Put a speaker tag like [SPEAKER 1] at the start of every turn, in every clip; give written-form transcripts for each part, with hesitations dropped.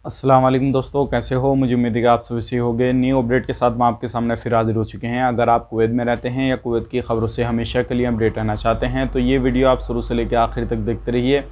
[SPEAKER 1] अस्सलाम वालेकुम दोस्तों, कैसे हो। मुझे उम्मीद है कि आप सभी सही होंगे। न्यू अपडेट के साथ मैं आपके सामने फिर हाजिर हो चुके हैं। अगर आप कुवैत में रहते हैं या कुवैत की ख़बरों से हमेशा के लिए अपडेट रहना चाहते हैं तो ये वीडियो आप शुरू से लेकर आखिर तक देखते रहिए।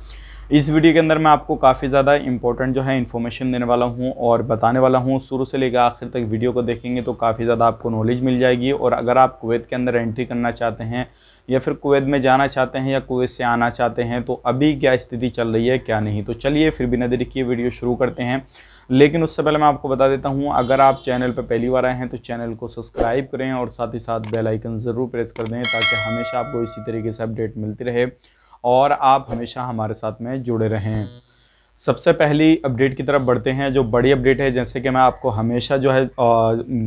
[SPEAKER 1] इस वीडियो के अंदर मैं आपको काफ़ी ज़्यादा इंपॉर्टेंट जो है इन्फॉर्मेशन देने वाला हूँ और बताने वाला हूँ। शुरू से लेकर आखिर तक वीडियो को देखेंगे तो काफ़ी ज़्यादा आपको नॉलेज मिल जाएगी। और अगर आप कुवैत के अंदर एंट्री करना चाहते हैं या फिर कुवैत में जाना चाहते हैं या कुवैत से आना चाहते हैं तो अभी क्या स्थिति चल रही है क्या नहीं, तो चलिए फिर बिना देरी किए वीडियो शुरू करते हैं। लेकिन उससे पहले मैं आपको बता देता हूं, अगर आप चैनल पर पहली बार आए हैं तो चैनल को सब्सक्राइब करें और साथ ही साथ बेल आइकन ज़रूर प्रेस कर दें ताकि हमेशा आपको इसी तरीके से अपडेट मिलती रहे और आप हमेशा हमारे साथ में जुड़े रहें। सबसे पहली अपडेट की तरफ बढ़ते हैं। जो बड़ी अपडेट है, जैसे कि मैं आपको हमेशा जो है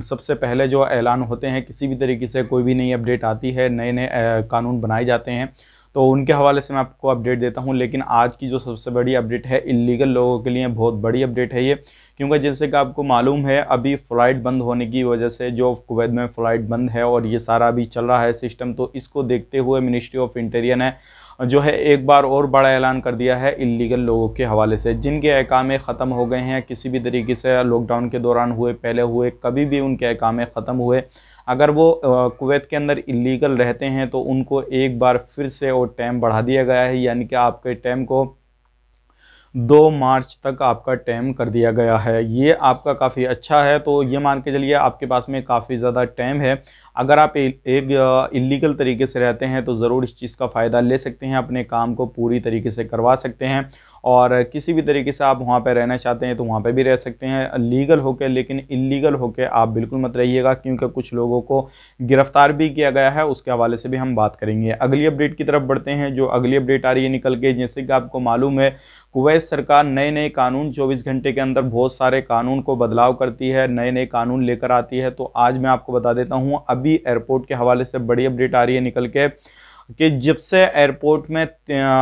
[SPEAKER 1] सबसे पहले जो ऐलान होते हैं किसी भी तरीके से कोई भी नई अपडेट आती है, नए नए कानून बनाए जाते हैं तो उनके हवाले से मैं आपको अपडेट देता हूं। लेकिन आज की जो सबसे बड़ी अपडेट है इलीगल लोगों के लिए बहुत बड़ी अपडेट है ये, क्योंकि जैसे कि आपको मालूम है अभी फ़्लाइट बंद होने की वजह से जो कुवैत में फ़्लाइट बंद है और ये सारा अभी चल रहा है सिस्टम, तो इसको देखते हुए मिनिस्ट्री ऑफ इंटीरियर ने जो है एक बार और बड़ा ऐलान कर दिया है इलीगल लोगों के हवाले से, जिनके इकामे ख़त्म हो गए हैं किसी भी तरीके से लॉकडाउन के दौरान हुए, पहले हुए, कभी भी उनके इकामे ख़त्म हुए, अगर वो कुवैत के अंदर इलीगल रहते हैं तो उनको एक बार फिर से और टाइम बढ़ा दिया गया है। यानी कि आपके टाइम को 2 मार्च तक आपका टाइम कर दिया गया है। ये आपका काफ़ी अच्छा है, तो ये मान के चलिए आपके पास में काफ़ी ज़्यादा टाइम है। अगर आप एक इलीगल तरीके से रहते हैं तो ज़रूर इस चीज़ का फ़ायदा ले सकते हैं, अपने काम को पूरी तरीके से करवा सकते हैं और किसी भी तरीके से आप वहाँ पे रहना चाहते हैं तो वहाँ पे भी रह सकते हैं लीगल होकर। लेकिन इलीगल होकर आप बिल्कुल मत रहिएगा, क्योंकि कुछ लोगों को गिरफ्तार भी किया गया है, उसके हवाले से भी हम बात करेंगे। अगली अपडेट की तरफ बढ़ते हैं। जो अगली अपडेट आ रही है निकल के, जैसे कि आपको मालूम है कुवैत सरकार नए नए कानून 24 घंटे के अंदर बहुत सारे कानून को बदलाव करती है, नए नए कानून लेकर आती है। तो आज मैं आपको बता देता हूँ, अभी एयरपोर्ट के हवाले से बड़ी अपडेट आ रही है निकल के कि जब से एयरपोर्ट में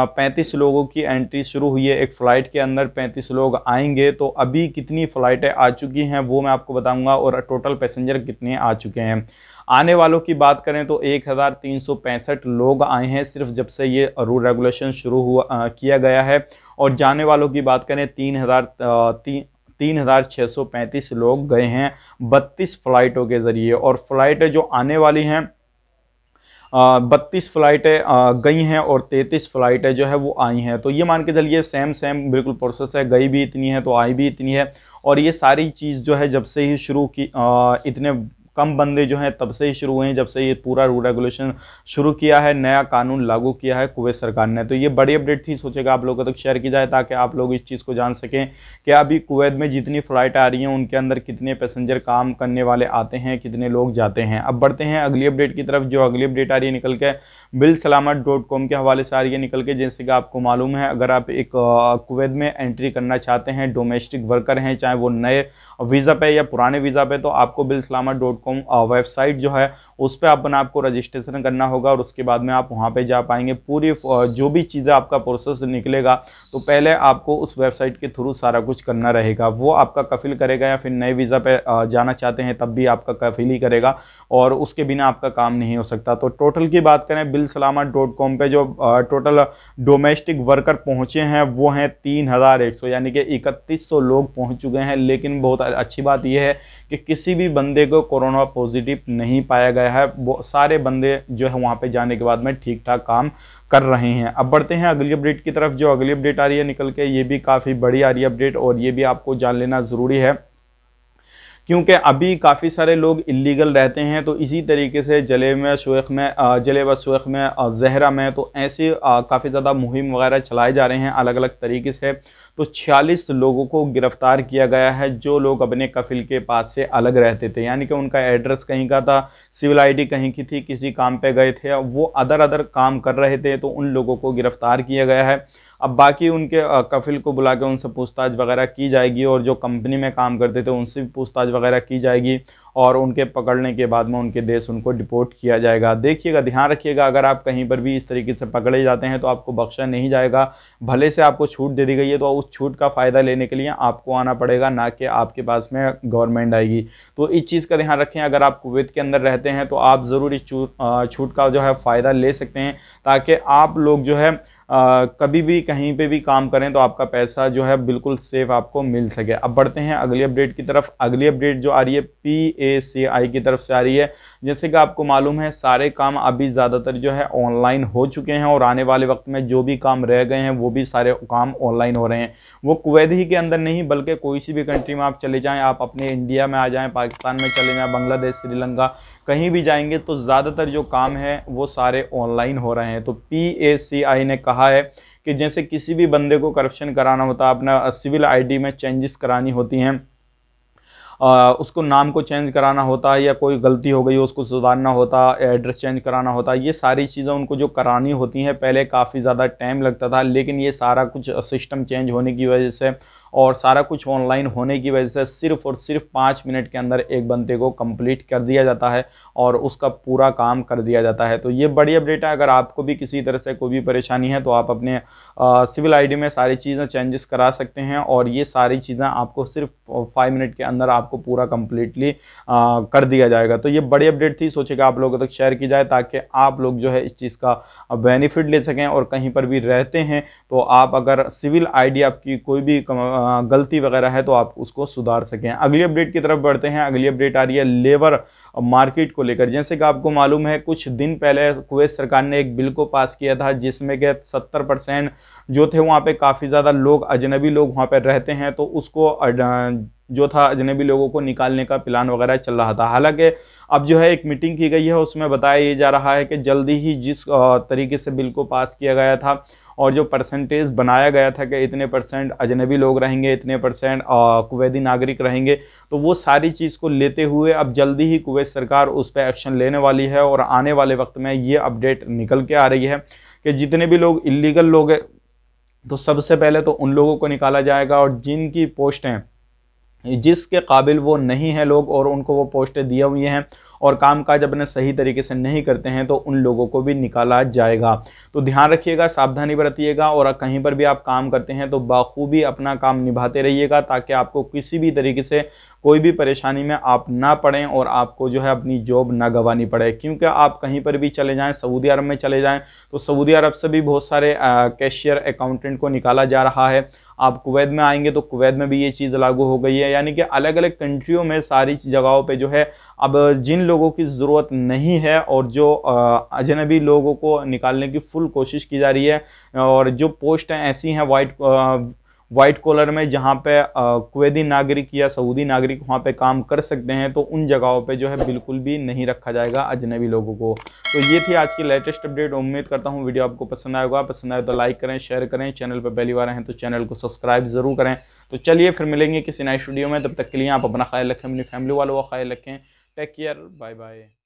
[SPEAKER 1] 35 लोगों की एंट्री शुरू हुई है, एक फ़्लाइट के अंदर 35 लोग आएंगे, तो अभी कितनी फ़्लाइटें आ चुकी हैं वो मैं आपको बताऊंगा और टोटल पैसेंजर कितने आ चुके हैं। आने वालों की बात करें तो 1365 लोग आए हैं सिर्फ जब से ये रूल रेगुलेशन शुरू हुआ किया गया है। और जाने वालों की बात करें 3635 लोग गए हैं 32 फ़्लाइटों के ज़रिए। और फ़्लाइटें जो आने वाली हैं 32 फ़्लाइटें गई हैं और 33 फ़्लाइटें जो है वो आई हैं। तो ये मान के चलिए सेम सेम बिल्कुल प्रोसेस है, गई भी इतनी है तो आई भी इतनी है। और ये सारी चीज़ जो है जब से ही शुरू की इतने कम बंदे जो हैं तब से ही शुरू हुए हैं, जब से ये पूरा रूल रेगुलेशन शुरू किया है, नया कानून लागू किया है कुवैत सरकार ने। तो ये बड़ी अपडेट थी, सोचेगा आप लोगों तक शेयर की जाए ताकि आप लोग इस चीज़ को जान सकें कि अभी कुवैत में जितनी फ़्लाइट आ रही हैं उनके अंदर कितने पैसेंजर काम करने वाले आते हैं, कितने लोग जाते हैं। अब बढ़ते हैं अगली अपडेट की तरफ। जो अगली अपडेट आ रही है निकल के बिलसलामत.com के हवाले से आ रही है निकल के। जैसे कि आपको मालूम है अगर आप एक कुवैत में एंट्री करना चाहते हैं, डोमेस्टिक वर्कर हैं, चाहे वो नए वीज़ा पे या पुराने वीज़ा पे, तो आपको बिलसलामत.com वेबसाइट जो है उस पर अपना आपको रजिस्ट्रेशन करना होगा और उसके बाद में आप वहाँ पे जा पाएंगे। पूरी जो भी चीज़ें आपका प्रोसेस निकलेगा तो पहले आपको उस वेबसाइट के थ्रू सारा कुछ करना रहेगा। वो आपका कफिल करेगा, या फिर नए वीज़ा पे जाना चाहते हैं तब भी आपका कफिल ही करेगा और उसके बिना आपका काम नहीं हो सकता। तो टोटल की बात करें बिलसलामत.com पे जो टोटल डोमेस्टिक वर्कर पहुँचे हैं वो हैं 3100, यानी कि 3100 लोग पहुँच चुके हैं। लेकिन बहुत अच्छी बात यह है कि किसी भी बंदे को कोरोना पॉजिटिव नहीं पाया गया है। वो सारे बंदे जो है वहाँ पे जाने के बाद में ठीक ठाक काम कर रहे हैं। अब बढ़ते हैं अगली अपडेट की तरफ। जो अगली अपडेट आ रही है निकल के, ये भी काफ़ी बड़ी आ रही है अपडेट और ये भी आपको जान लेना ज़रूरी है, क्योंकि अभी काफ़ी सारे लोग इलीगल रहते हैं। तो इसी तरीके से जले व शुएख में ज़हरा में तो ऐसे काफ़ी ज़्यादा मुहिम वगैरह चलाए जा रहे हैं अलग अलग तरीके से। तो 46 लोगों को गिरफ्तार किया गया है जो लोग अपने कफिल के पास से अलग रहते थे, यानी कि उनका एड्रेस कहीं का था, सिविल आईडी कहीं की थी, किसी काम पे गए थे, वो अदर काम कर रहे थे, तो उन लोगों को गिरफ्तार किया गया है। अब बाकी उनके कफिल को बुला के उनसे पूछताछ वगैरह की जाएगी और जो कंपनी में काम करते थे उनसे भी पूछताछ वगैरह की जाएगी और उनके पकड़ने के बाद में उनके देश उनको डिपोर्ट किया जाएगा। देखिएगा, ध्यान रखिएगा, अगर आप कहीं पर भी इस तरीके से पकड़े जाते हैं तो आपको बख्शा नहीं जाएगा। भले से आपको छूट दे दी गई है तो उस छूट का फ़ायदा लेने के लिए आपको आना पड़ेगा, ना कि आपके पास में गवर्नमेंट आएगी। तो इस चीज़ का ध्यान रखें। अगर आप कुवैत के अंदर रहते हैं तो आप ज़रूर इस छूट का जो है फ़ायदा ले सकते हैं, ताकि आप लोग जो है कभी भी कहीं पे भी काम करें तो आपका पैसा जो है बिल्कुल सेफ आपको मिल सके। अब बढ़ते हैं अगली अपडेट की तरफ। अगली अपडेट जो आ रही है PACI की तरफ से आ रही है। जैसे कि आपको मालूम है सारे काम अभी ज़्यादातर जो है ऑनलाइन हो चुके हैं और आने वाले वक्त में जो भी काम रह गए हैं वो भी सारे काम ऑनलाइन हो रहे हैं। वो कुवैत ही के अंदर नहीं बल्कि कोई सी भी कंट्री में आप चले जाएँ, आप अपने इंडिया में आ जाएँ, पाकिस्तान में चले जाएँ, बांग्लादेश, श्रीलंका, कहीं भी जाएंगे तो ज़्यादातर जो काम है वो सारे ऑनलाइन हो रहे हैं। तो PACI ने कहा है कि जैसे किसी भी बंदे को करप्शन कराना होता है, अपना सिविल आईडी में चेंजेस करानी होती हैं, उसको नाम को चेंज कराना होता है या कोई गलती हो गई हो उसको सुधारना होता, एड्रेस चेंज कराना होता, ये सारी चीज़ें उनको जो करानी होती हैं पहले काफ़ी ज़्यादा टाइम लगता था, लेकिन ये सारा कुछ सिस्टम चेंज होने की वजह से और सारा कुछ ऑनलाइन होने की वजह से सिर्फ और सिर्फ 5 मिनट के अंदर एक बंदे को कंप्लीट कर दिया जाता है और उसका पूरा काम कर दिया जाता है। तो ये बड़ी अपडेट है। अगर आपको भी किसी तरह से कोई भी परेशानी है तो आप अपने सिविल आईडी में सारी चीज़ें चेंजेस करा सकते हैं और ये सारी चीज़ें आपको सिर्फ 5 मिनट के अंदर आपको पूरा कंप्लीटली कर दिया जाएगा। तो ये बड़ी अपडेट थी, सोचे कि आप लोगों तक शेयर की जाए ताकि आप लोग जो है इस चीज़ का बेनिफिट ले सकें और कहीं पर भी रहते हैं तो आप अगर सिविल आईडी आपकी कोई भी गलती वगैरह है तो आप उसको सुधार सकें। अगली अपडेट की तरफ बढ़ते हैं। अगली अपडेट आ रही है लेबर मार्केट को लेकर। जैसे कि आपको मालूम है कुछ दिन पहले कुवैत सरकार ने एक बिल को पास किया था जिसमें कि 70% जो थे वहाँ पे काफ़ी ज़्यादा लोग अजनबी लोग वहाँ पे रहते हैं, तो उसको जो था अजनबी लोगों को निकालने का प्लान वगैरह चल रहा था। हालांकि अब जो है एक मीटिंग की गई है उसमें बताया ये जा रहा है कि जल्दी ही जिस तरीके से बिल को पास किया गया था और जो परसेंटेज बनाया गया था कि इतने % अजनबी लोग रहेंगे, इतने % कुवैती नागरिक रहेंगे, तो वो सारी चीज़ को लेते हुए अब जल्दी ही कुवैत सरकार उस पर एक्शन लेने वाली है और आने वाले वक्त में ये अपडेट निकल के आ रही है कि जितने भी लोग इलीगल लोग हैं तो सबसे पहले तो उन लोगों को निकाला जाएगा और जिनकी पोस्टें जिसके काबिल वो नहीं है लोग और उनको वो पोस्टें दिए हुई हैं और कामकाज अपने सही तरीके से नहीं करते हैं तो उन लोगों को भी निकाला जाएगा। तो ध्यान रखिएगा, सावधानी बरतिएगा और कहीं पर भी आप काम करते हैं तो बाखूबी अपना काम निभाते रहिएगा ताकि आपको किसी भी तरीके से कोई भी परेशानी में आप ना पड़ें और आपको जो है अपनी जॉब ना गंवानी पड़े। क्योंकि आप कहीं पर भी चले जाएँ, सऊदी अरब में चले जाएँ तो सऊदी अरब से भी बहुत सारे कैशियर अकाउंटेंट को निकाला जा रहा है। आप कुवैत में आएंगे तो कुवैत में भी ये चीज़ लागू हो गई है, यानी कि अलग अलग कंट्रियों में सारी जगहों पे जो है अब जिन लोगों की ज़रूरत नहीं है और जो अजनबी लोगों को निकालने की फुल कोशिश की जा रही है और जो पोस्ट हैं ऐसी हैं वाइट कॉलर में जहाँ पे कुवैती नागरिक या सऊदी नागरिक वहाँ पे काम कर सकते हैं, तो उन जगहों पे जो है बिल्कुल भी नहीं रखा जाएगा अजनबी लोगों को। तो ये थी आज की लेटेस्ट अपडेट। उम्मीद करता हूँ वीडियो आपको पसंद आएगा। पसंद आए तो लाइक करें, शेयर करें, चैनल पर पहली बार हैं तो चैनल को सब्सक्राइब ज़रूर करें। तो चलिए फिर मिलेंगे किसी नए वीडियो में, तब तक के लिए आप अपना ख्याल रखें, अपनी फैमिली वालों का ख्याल रखें। Take care, bye bye.